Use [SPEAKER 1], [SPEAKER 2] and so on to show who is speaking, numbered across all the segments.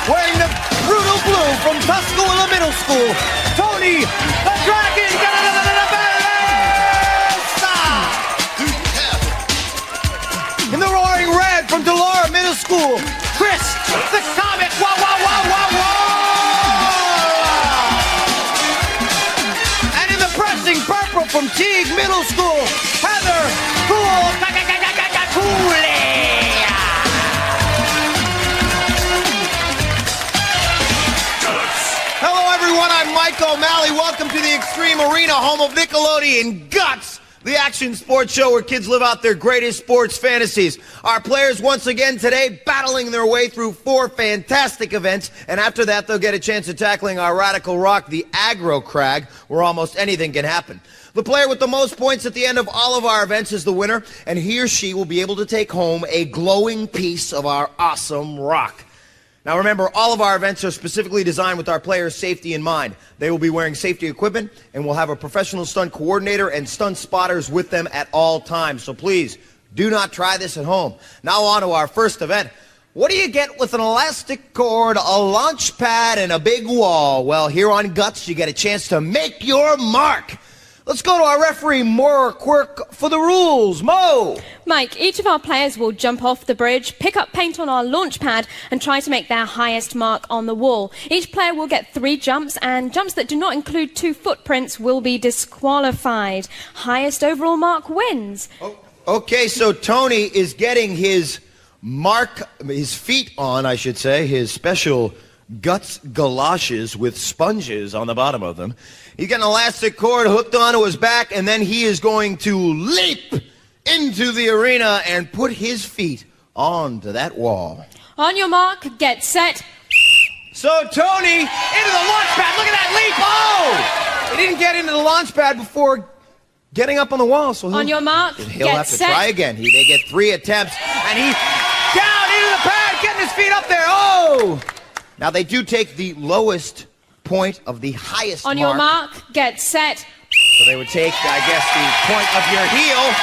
[SPEAKER 1] wearing the brutal blue from Tuscola Middle School, Tony the Dragon Gallarza. In the roaring red from Delora Middle School, Chris the Comet And in the pressing purple from Teague Middle School, Heather Cooley. Hello everyone, I'm Mike O'Malley. Welcome to the Extreme Arena, home of Nickelodeon Guts, the action sports show where kids live out their greatest sports fantasies. Our players once again today battling their way through 4 fantastic events, and after that they'll get a chance at tackling our radical rock, the Aggro Crag, where almost anything can happen. The player with the most points at the end of all of our events is the winner, and he or she will be able to take home a glowing piece of our awesome rock. Now remember, all of our events are specifically designed with our players' safety in mind. They will be wearing safety equipment, and we'll have a professional stunt coordinator and stunt spotters with them at all times. So please, do not try this at home. Now on to our first event. What do you get with an elastic cord, a launch pad, and a big wall? Well, here on Guts, you get a chance to make your mark. Let's go to our referee, Maura Quirk, for the rules. Mo!
[SPEAKER 2] Mike, each of our players will jump off the bridge, pick up paint on our launch pad, and try to make their highest mark on the wall. Each player will get 3 jumps, and jumps that do not include 2 footprints will be disqualified. Highest overall mark wins.
[SPEAKER 1] Okay, so Tony is getting his mark, his feet on, I should say, his special Guts galoshes with sponges on the bottom of them. He's got an elastic cord hooked onto his back, and then he is going to leap into the arena and put his feet onto that wall.
[SPEAKER 2] On your mark, get set.
[SPEAKER 1] So Tony, into the launch pad. Look at that leap. Oh! He didn't get into the launch pad before getting up on the wall. So
[SPEAKER 2] on your mark,
[SPEAKER 1] he'll
[SPEAKER 2] get
[SPEAKER 1] have to
[SPEAKER 2] set.
[SPEAKER 1] try again. They get 3 attempts, and he's down into the pad, getting his feet up there. Oh! Now they do take the lowest point of the highest mark.
[SPEAKER 2] On your mark, get set.
[SPEAKER 1] So they would take, I guess, the point of your heel.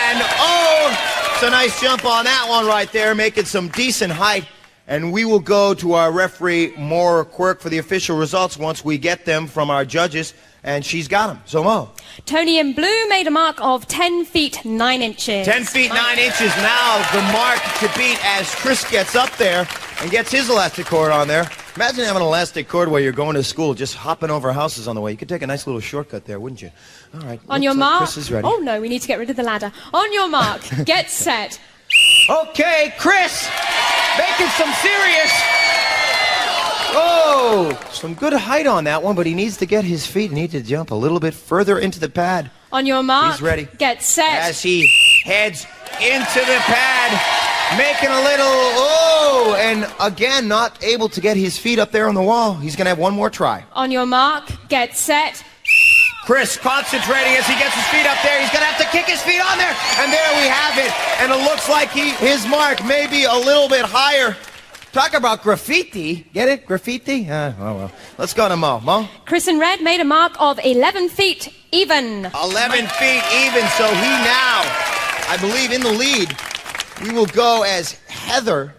[SPEAKER 1] And, oh, it's a nice jump on that one right there, making some decent height. And we will go to our referee, Maura Quirk, for the official results once we get them from our judges. And she's got them. So, Mo.
[SPEAKER 2] Tony in blue made a mark of 10 feet 9 inches.
[SPEAKER 1] 10 feet 9 inches now, the mark to beat as Chris gets up there and gets his elastic cord on there. Imagine having an elastic cord while you're going to school, just hopping over houses on the way. You could take a nice little shortcut there, wouldn't you? All right.
[SPEAKER 2] On your mark.
[SPEAKER 1] Chris is ready.
[SPEAKER 2] Oh, no, we need to get rid of the ladder. On your mark, get set.
[SPEAKER 1] Okay, Chris, making some serious... Oh, some good height on that one, but he needs to get his feet. He needs to jump a little bit further into the pad.
[SPEAKER 2] On your mark,
[SPEAKER 1] he's ready.
[SPEAKER 2] Get set.
[SPEAKER 1] As he heads into the pad, making a little, oh, and again, not able to get his feet up there on the wall. He's going to have one more try.
[SPEAKER 2] On your mark, get set.
[SPEAKER 1] Chris concentrating as he gets his feet up there. He's going to have to kick his feet on there. And there we have it. And it looks like his mark may be a little bit higher. Talk about graffiti. Get it? Graffiti? Oh, well. Let's go to Mo. Mo?
[SPEAKER 2] Chris in red made a mark of 11 feet even.
[SPEAKER 1] 11 feet even. So he now, I believe, in the lead. We will go as Heather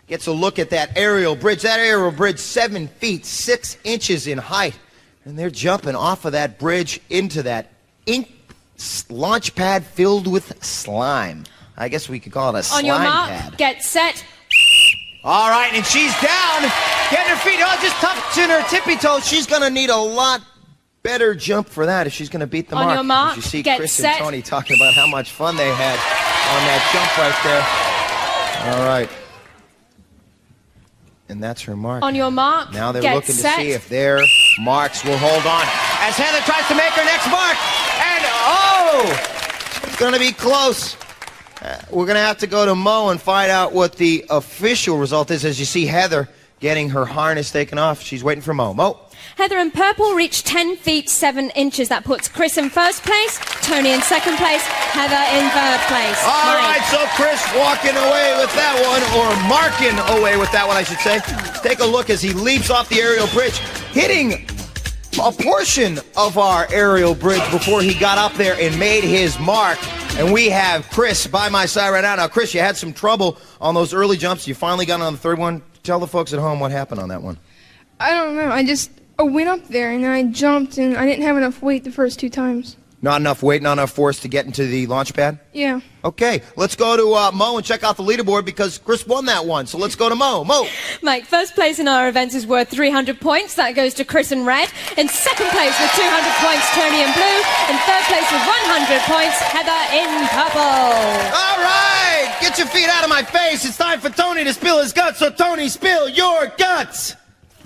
[SPEAKER 1] gets a look at that aerial bridge. That aerial bridge, 7 feet, 6 inches in height. And they're jumping off of that bridge into that ink launch pad filled with slime. I guess we could call it a slime pad.
[SPEAKER 2] On your mark, get set.
[SPEAKER 1] All right, and she's down, getting her feet, just touching her tippy toes. She's going to need a lot better jump for that if she's going to beat the mark.
[SPEAKER 2] On your mark,
[SPEAKER 1] as you see
[SPEAKER 2] get
[SPEAKER 1] Chris
[SPEAKER 2] set.
[SPEAKER 1] and Tony talking about how much fun they had on that jump right there. All right. And that's her mark.
[SPEAKER 2] On your mark,
[SPEAKER 1] now they're
[SPEAKER 2] get
[SPEAKER 1] looking
[SPEAKER 2] set.
[SPEAKER 1] to see if their marks will hold on. As Heather tries to make her next mark, and oh, it's going to be close. We're going to have to go to Mo and find out what the official result is. As you see Heather getting her harness taken off, she's waiting for Mo. Mo.
[SPEAKER 2] Heather in purple reached 10 feet 7 inches. That puts Chris in first place, Tony in second place, Heather in third place.
[SPEAKER 1] All right, so Chris walking away with that one, or marking away with that one, I should say. Take a look as he leaps off the aerial bridge, hitting a portion of our aerial bridge before he got up there and made his mark. And we have Chris by my side right now. Now, Chris, you had some trouble on those early jumps. You finally got on the third one. Tell the folks at home what happened on that one.
[SPEAKER 3] I don't know. I went up there and I jumped and I didn't have enough weight the first 2 times.
[SPEAKER 1] Not enough weight, not enough force to get into the launch pad?
[SPEAKER 3] Yeah.
[SPEAKER 1] Okay, let's go to Mo and check out the leaderboard because Chris won that one. So let's go to Mo. Mo.
[SPEAKER 2] Mike, first place in our events is worth 300 points. That goes to Chris in red. In second place with 200 points, Tony in blue. In third place with 100 points, Heather in purple.
[SPEAKER 1] All right, get your feet out of my face. It's time for Tony to spill his guts. So Tony, spill your guts.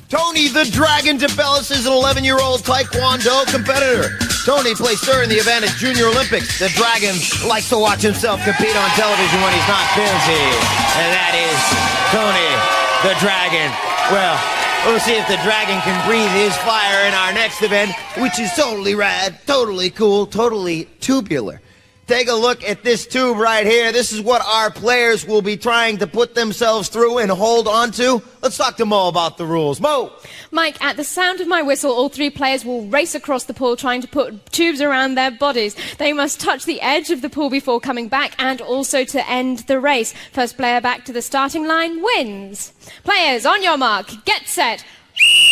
[SPEAKER 1] Tony the Dragon DeBellis is an 11-year-old Taekwondo competitor. Tony placed third in the event at Junior Olympics. The Dragon likes to watch himself compete on television when he's not busy. And that is Tony the Dragon. Well, we'll see if the Dragon can breathe his fire in our next event, which is totally rad, totally cool, totally tubular. Take a look at this tube right here. This is what our players will be trying to put themselves through and hold on to. Let's talk to Mo about the rules. Mo!
[SPEAKER 2] Mike, at the sound of my whistle, all 3 players will race across the pool trying to put tubes around their bodies. They must touch the edge of the pool before coming back and also to end the race. First player back to the starting line wins. Players, on your mark, get set.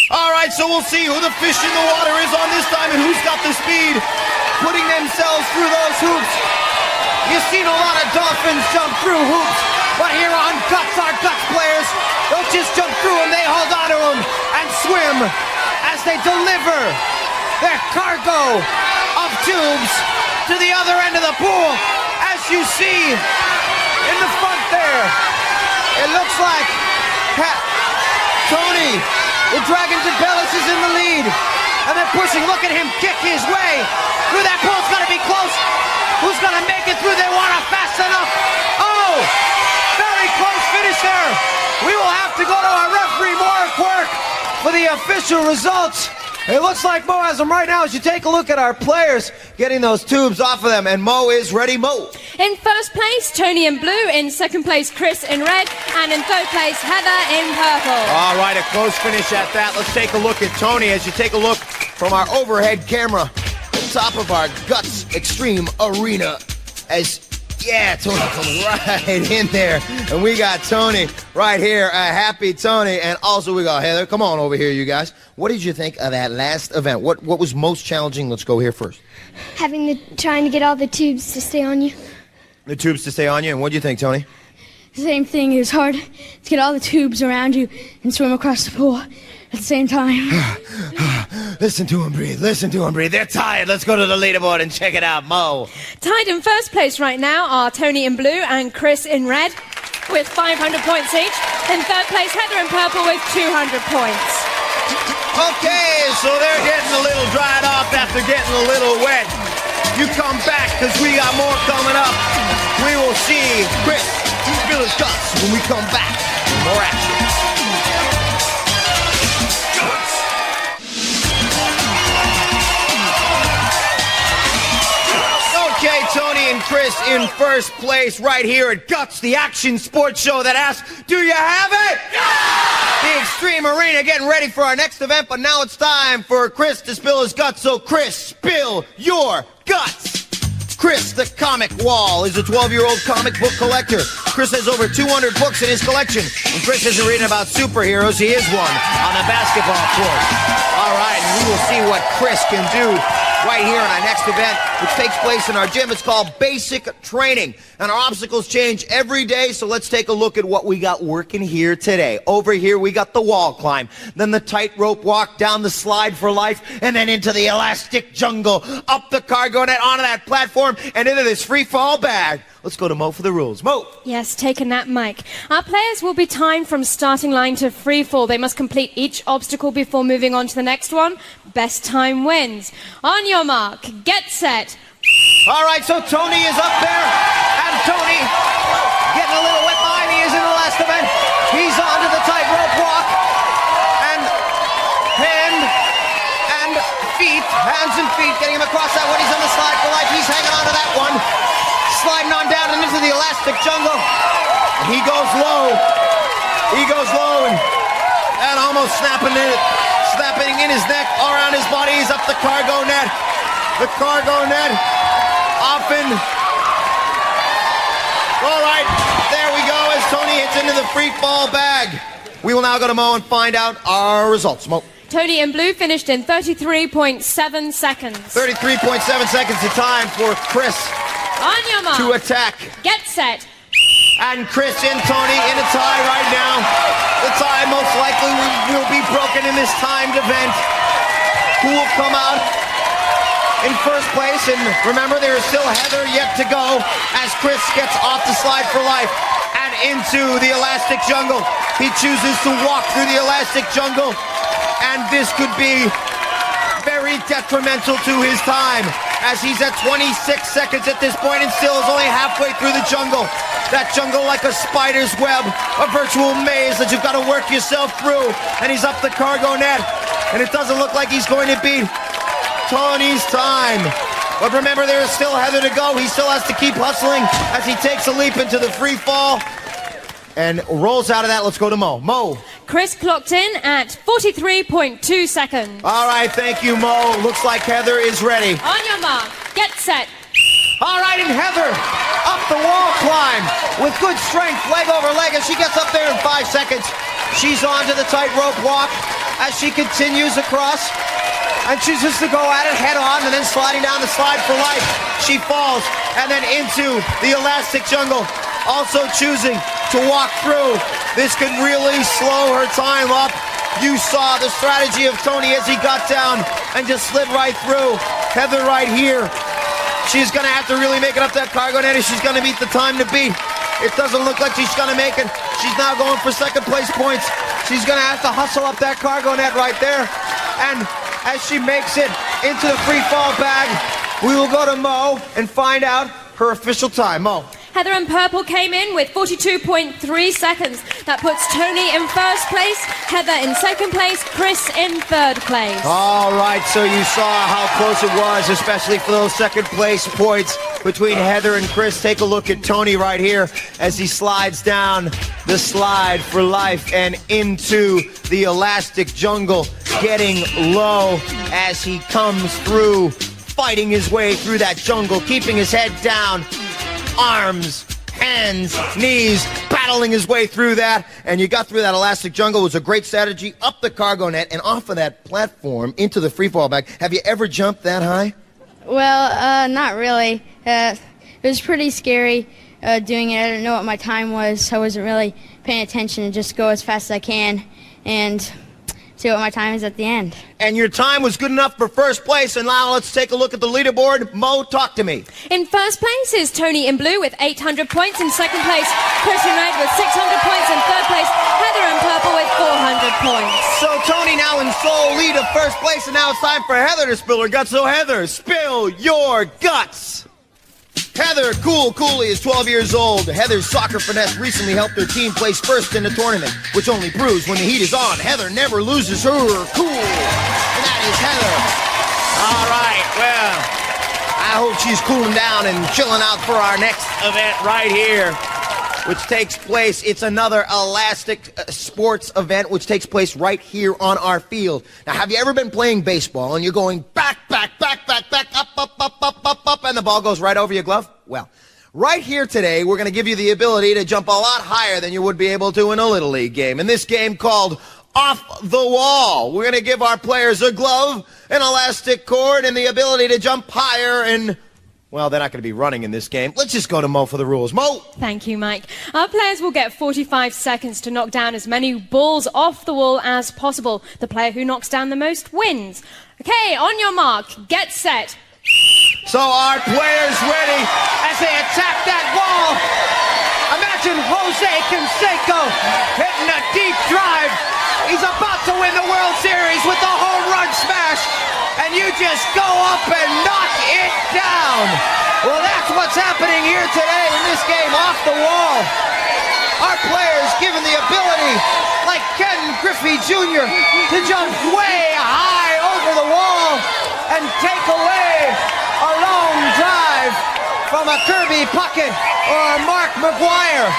[SPEAKER 1] All right, so we'll see who the fish in the water is on this time and who's got the speed putting themselves through those hoops. You've seen a lot of dolphins jump through hoops, but here on Guts, our Guts players don't just jump through them, they hold on to them and swim as they deliver their cargo of tubes to the other end of the pool. As you see in the front there, it looks like Tony the Dragon DeBellis is in the lead, and they're pushing. Look at him kick his way through that pool. It's going to be close. Who's going to make it through? They want it fast enough. Oh, very close finish there. We will have to go to our referee, Maura Quirk, for the official results. It looks like Mo has them right now as you take a look at our players getting those tubes off of them, and Mo is ready. Mo.
[SPEAKER 2] In first place, Tony in blue. In second place, Chris in red. And in third place, Heather in purple.
[SPEAKER 1] All right, a close finish at that. Let's take a look at Tony as you take a look from our overhead camera at the top of our Guts Extreme Arena. Tony comes right in there. And we got Tony right here, a happy Tony. And also we got Heather. Come on over here, you guys. What did you think of that last event? What was most challenging? Let's go here first.
[SPEAKER 4] Trying to get all the tubes to stay on you.
[SPEAKER 1] The tubes to stay on you. And what do you think, Tony?
[SPEAKER 4] Same thing. It was hard to get all the tubes around you and swim across the pool at the same time.
[SPEAKER 1] Listen to him breathe. Listen to him breathe. They're tired. Let's go to the leaderboard and check it out, Mo.
[SPEAKER 2] Tied in first place right now are Tony in blue and Chris in red with 500 points each. In third place, Heather in purple with 200 points.
[SPEAKER 1] Okay, so they're getting a little dried off after getting a little wet. You come back because we got more coming up. We will see Chris spill his guts when we come back. More action. Okay, Tony and Chris in first place right here at Guts, the action sports show that asks, do you have it? Yeah! The Extreme Arena getting ready for our next event, but now it's time for Chris to spill his guts. So Chris, spill your guts. Chris, the comic wall, is a 12-year-old comic book collector. Chris has over 200 books in his collection. And Chris isn't reading about superheroes, he is one on the basketball court. All right, and we will see what Chris can do right here in our next event, which takes place in our gym. It's called Basic Training, and our obstacles change every day, so let's take a look at what we got working here today. Over here, we got the wall climb, then the tightrope walk, down the slide for life, and then into the elastic jungle, up the cargo net, onto that platform, and into this free fall bag. Let's go to Mo for the rules. Mo!
[SPEAKER 2] Yes, take a nap, Mike. Our players will be timed from starting line to free fall. They must complete each obstacle before moving on to the next one. Best time wins. On your mark, get set.
[SPEAKER 1] All right, so Tony is up there, and Tony getting a little wet behind. He is in the last event. He's on to the tightrope walk, and hands and feet, getting him across that one. He's on the slide for life. He's hanging on to that one, sliding on down and into the elastic jungle. And he goes low. And almost snapping in his neck, all around his body. He's up the cargo net. The cargo net. Often. All right, there we go as Tony hits into the free fall bag. We will now go to Mo and find out our results. Mo.
[SPEAKER 2] Tony in blue finished in 33.7 seconds.
[SPEAKER 1] 33.7 seconds of time for Chris
[SPEAKER 2] On your mark.
[SPEAKER 1] to attack.
[SPEAKER 2] Get set.
[SPEAKER 1] And Chris and Tony in a tie right now. The tie most likely will be broken in this timed event. Who will come out in first place? And remember, there is still Heather yet to go as Chris gets off the slide for life and into the elastic jungle. He chooses to walk through the elastic jungle, and this could be very detrimental to his time, as he's at 26 seconds at this point and still is only halfway through the jungle. That jungle like a spider's web, a virtual maze that you've got to work yourself through. And he's up the cargo net, and it doesn't look like he's going to beat Tony's time. But remember, there is still Heather to go. He still has to keep hustling as he takes a leap into the free fall and rolls out of that. Let's go to Mo. Mo.
[SPEAKER 2] Chris clocked in at 43.2 seconds.
[SPEAKER 1] All right, thank you, Mo. Looks like Heather is ready.
[SPEAKER 2] On your mark. Get set.
[SPEAKER 1] All right, and Heather, up the wall climb with good strength, leg over leg, as she gets up there in 5 seconds. She's on to the tightrope walk as she continues across and chooses to go at it head on and then sliding down the slide for life. She falls and then into the elastic jungle, also choosing to walk through. This could really slow her time up. You saw the strategy of Tony as he got down and just slid right through. Heather right here. She's going to have to really make it up that cargo net if she's going to beat the time to beat. It doesn't look like she's going to make it. She's now going for second place points. She's going to have to hustle up that cargo net right there. And as she makes it into the free fall bag, we will go to Mo and find out her official time. Mo.
[SPEAKER 2] Heather in purple came in with 42.3 seconds. That puts Tony in first place, Heather in second place, Chris in third place.
[SPEAKER 1] All right, so you saw how close it was, especially for those second place points between Heather and Chris. Take a look at Tony right here as he slides down the slide for life and into the elastic jungle, getting low as he comes through, fighting his way through that jungle, keeping his head down. Arms, hands, knees, battling his way through that. And you got through that elastic jungle. It was a great strategy. Up the cargo net and off of that platform into the free fall bag. Have you ever jumped that high?
[SPEAKER 4] Well, not really. It was pretty scary doing it. I didn't know what my time was. I wasn't really paying attention and just go as fast as I can and see what my time is at the end.
[SPEAKER 1] And your time was good enough for first place. And now let's take a look at the leaderboard. Mo, talk to me.
[SPEAKER 2] In first place is Tony in blue with 800 points. In second place, Chris in red with 600 points. In third place, Heather in purple with 400 points.
[SPEAKER 1] So Tony now in sole lead of first place, and now it's time for Heather to spill her guts. So Heather, spill your guts. Heather Cooley is 12 years old. Heather's soccer finesse recently helped her team place first in the tournament, which only proves when the heat is on, Heather never loses her cool. And that is Heather. All right, well, I hope she's cooling down and chilling out for our next event right here, which takes place, it's another elastic sports event, which takes place right here on our field. Now, have you ever been playing baseball and you're going back, up, and the ball goes right over your glove? Well, right here today, we're going to give you the ability to jump a lot higher than you would be able to in a Little League game. In this game called Off the Wall, we're going to give our players a glove, an elastic cord, and the ability to jump higher and... well, they're not going to be running in this game. Let's just go to Mo for the rules. Mo!
[SPEAKER 2] Thank you, Mike. Our players will get 45 seconds to knock down as many balls off the wall as possible. The player who knocks down the most wins. Okay, on your mark, get set.
[SPEAKER 1] So our players ready as they attack that wall. Imagine Jose Canseco hitting a deep drive. He's about to win the World Series with the home run smash. And you just go up and knock it down. Well, that's what's happening here today in this game, off the wall. Our players given the ability, like Ken Griffey Jr., to jump way high over the wall and take away a long drive from a Kirby Puckett or a Mark McGuire.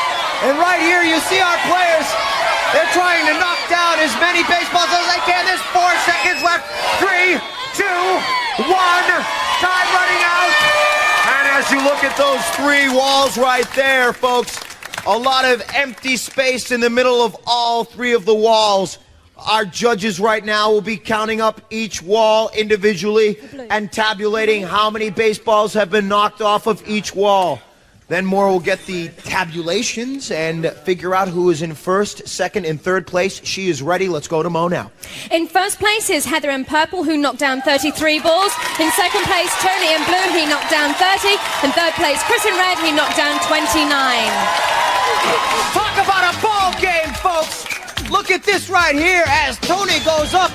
[SPEAKER 1] And right here you see our players, they're trying to knock down as many baseballs as they can. There's 4 seconds left. 3, 2, 1, time running out. And as you look at those 3 walls right there, folks, A lot of empty space in the middle of all three of the walls. Our judges right now will be counting up each wall individually and tabulating how many baseballs have been knocked off of each wall. Then Moore will get the tabulations and figure out who is in first, second, and third place. She is ready. Let's go to Mo now.
[SPEAKER 2] In first place is Heather in purple, who knocked down 33 balls. In second place, Tony in blue, he knocked down 30. In third place, Chris in red, he knocked down 29.
[SPEAKER 1] Talk about a ball game, folks. Look at this right here as Tony goes up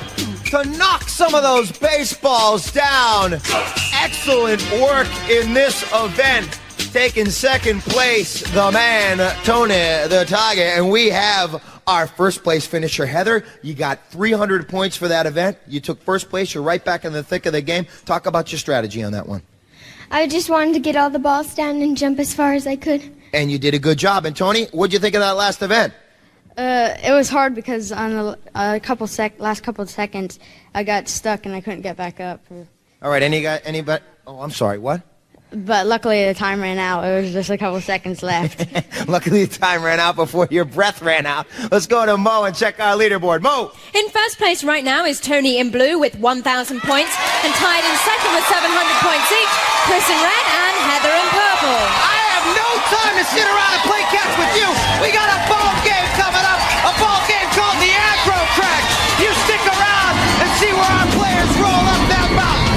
[SPEAKER 1] to knock some of those baseballs down. Excellent work in this event. Taking second place, the man, Tony the Tiger. And we have our first place finisher, Heather. You got 300 points for that event. You took first place. You're right back in the thick of the game. Talk about your strategy on that one.
[SPEAKER 5] I just wanted to get all the balls down and jump as far as I could.
[SPEAKER 1] And you did a good job. And Tony, what'd you think of that last event?
[SPEAKER 4] It was hard because on the last couple of seconds, I got stuck and I couldn't get back up.
[SPEAKER 1] All right, anybody? Oh, I'm sorry, what?
[SPEAKER 4] But luckily the time ran out. It was just a couple seconds left.
[SPEAKER 1] Luckily the time ran out before your breath ran out. Let's go to Mo and check our leaderboard. Mo!
[SPEAKER 2] In first place right now is Tony in blue with 1,000 points, and tied in second with 700 points each, Chris in red and Heather in purple.
[SPEAKER 1] I have no time to sit around and play catch with you. We got a ball game coming up, a ball game called the Aggro Crag. You stick around and see where our players roll up that mountain.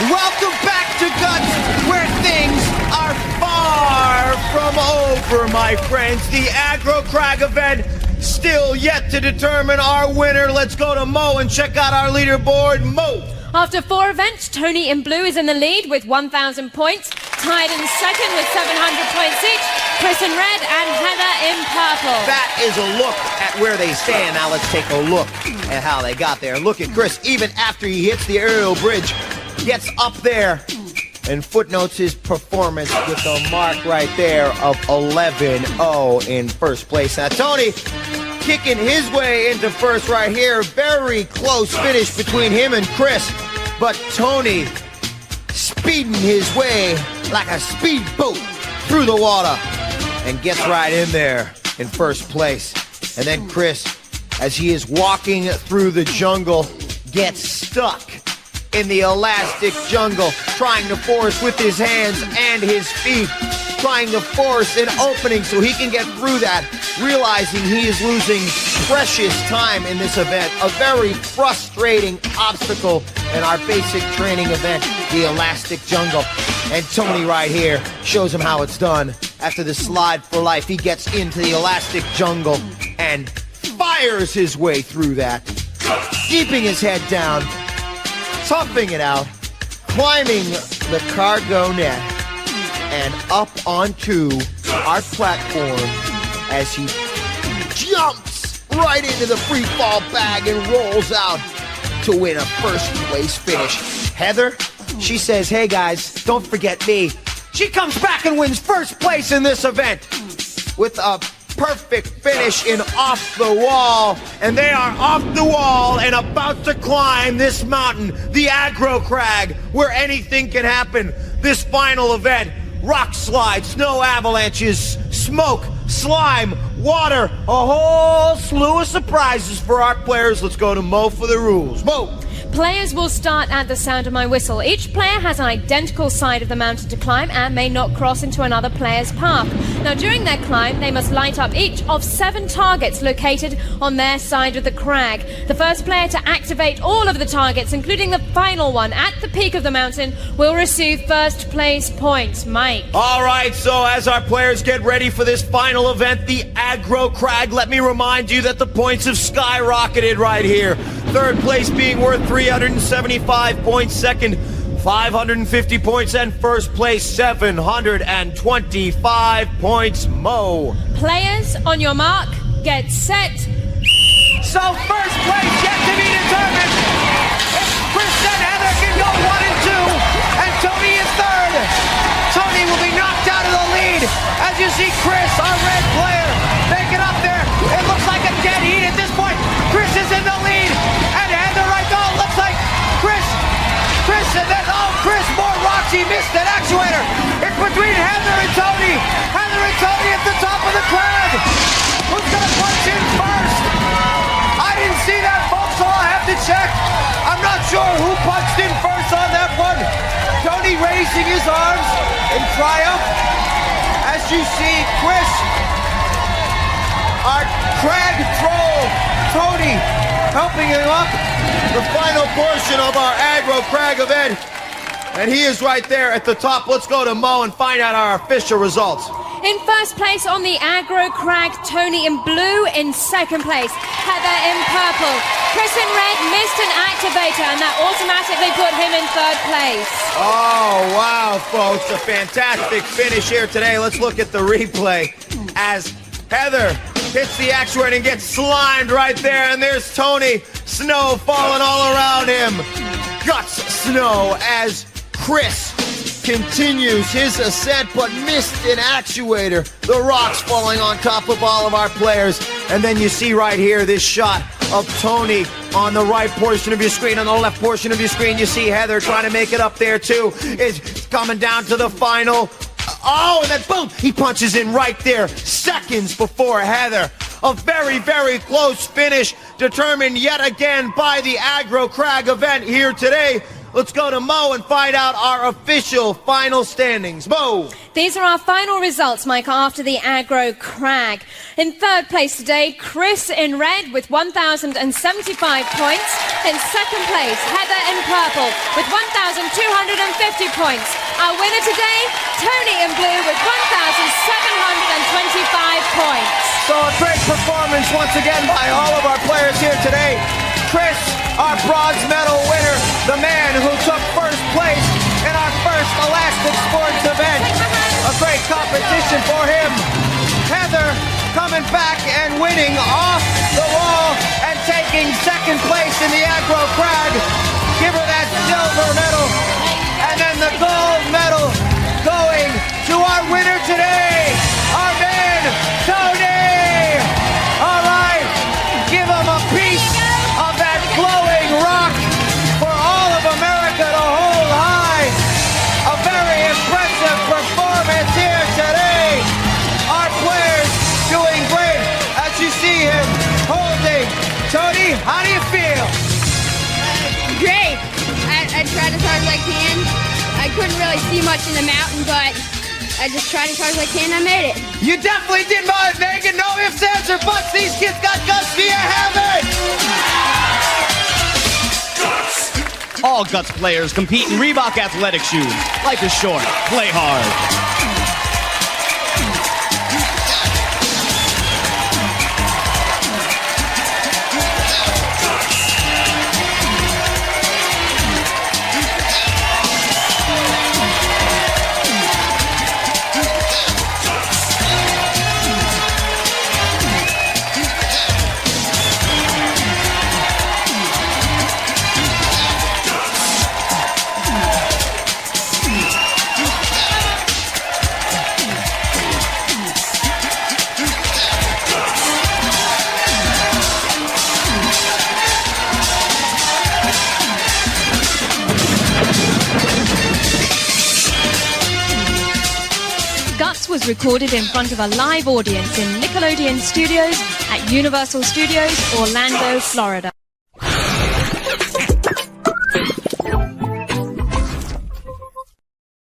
[SPEAKER 1] Welcome back to Guts, where things are far from over, my friends. The Aggro Crag event still yet to determine our winner. Let's go to Mo and check out our leaderboard. Mo!
[SPEAKER 2] After 4 events, Tony in blue is in the lead with 1,000 points, tied in second with 700 points each, Chris in red and Heather in purple.
[SPEAKER 1] That is a look at where they stand. Now let's take a look at how they got there. Look at Chris, even after he hits the aerial bridge, gets up there and footnotes his performance with a mark right there of 11-0 in first place. Now Tony kicking his way into first right here. Very close finish between him and Chris, but Tony speeding his way like a speedboat through the water and gets right in there in first place. And then Chris, as he is walking through the jungle, gets stuck in the elastic jungle, trying to force with his hands and his feet, trying to force an opening so he can get through that, realizing he is losing precious time in this event. A very frustrating obstacle in our basic training event, the elastic jungle. And Tony right here shows him how it's done. After the slide for life, he gets into the elastic jungle and fires his way through that, keeping his head down, toughing it out, climbing the cargo net, and up onto our platform as he jumps right into the free fall bag and rolls out to win a first place finish. Heather, she says, hey guys, don't forget me. She comes back and wins first place in this event with a perfect finish in Off the Wall. And they are off the wall and about to climb this mountain, the Aggro Crag, where anything can happen. This final event, rock slides, snow avalanches, smoke, slime, water, a whole slew of surprises for our players. Let's go to Mo for the rules. Mo!
[SPEAKER 2] Players will start at the sound of my whistle. Each player has an identical side of the mountain to climb and may not cross into another player's path. Now, during their climb, they must light up each of 7 targets located on their side of the crag. The first player to activate all of the targets, including the final one at the peak of the mountain, will receive first place points. Mike.
[SPEAKER 1] All right, so as our players get ready for this final event, the Aggro Crag, let me remind you that the points have skyrocketed right here. Third place being worth 375 points, second 550 points, and first place 725 points. Mo.
[SPEAKER 2] Players, on your mark, get set.
[SPEAKER 1] So first place yet to be determined. Chris and Heather can go 1 and 2, and Tony is third. Tony will be knocked out of the lead as you see Chris, our red player, make it up there. It looks like a dead heat at this point. Chris is in the lead. She missed an actuator. It's between Heather and Tony. Heather and Tony at the top of the crag. Who's going to punch in first? I didn't see that, folks, so I'll have to check. I'm not sure who punched in first on that one. Tony raising his arms in triumph. As you see, Chris, our crag troll, Tony, helping him up the final portion of our Agro Crag event. And he is right there at the top. Let's go to Mo and find out our official results.
[SPEAKER 2] In first place on the Agro Crag, Tony in blue. In second place, Heather in purple. Chris in red missed an activator, and that automatically put him in third place.
[SPEAKER 1] Oh, wow, folks. A fantastic finish here today. Let's look at the replay as Heather hits the actuator and gets slimed right there. And there's Tony. Snow falling all around him. Guts snow as Chris continues his ascent, but missed an actuator. The rocks falling on top of all of our players. And then you see right here this shot of Tony on the right portion of your screen. On the left portion of your screen, you see Heather trying to make it up there too. It's coming down to the final. Oh, and then boom, he punches in right there, seconds before Heather. A very, very close finish, determined yet again by the Agro Crag event here today. Let's go to Mo and find out our official final standings. Mo.
[SPEAKER 2] These are our final results, Michael, after the Agro Crag. In third place today, Chris in red with 1,075 points. In second place, Heather in purple with 1,250 points. Our winner today, Tony in blue with 1,725 points.
[SPEAKER 1] So a great performance once again by all of our players here today. Chris, our bronze medal winner, the man who took first place in our first Elastic Sports event. A great competition for him. Heather coming back and winning off the wall and taking second place in the Agro Crag. Give her that silver medal. And then the gold medal going to our winner today, our man, Tony. All right, give him a piece of that glowing rock for all of America to hold high. A very impressive performance here today. Our players doing great as you see him holding. Tony, how do you feel?
[SPEAKER 4] Great. I tried as hard as I can. I couldn't really see much in the mountain, but I just tried as hard as I can. I made it.
[SPEAKER 1] You definitely did, Megan. No ifs, ands, or buts. These kids got guts. Do you have it?
[SPEAKER 6] All Guts players compete in Reebok athletic shoes. Life is short. Play hard.
[SPEAKER 2] Was recorded in front of a live audience in Nickelodeon Studios at Universal Studios, Orlando, Florida.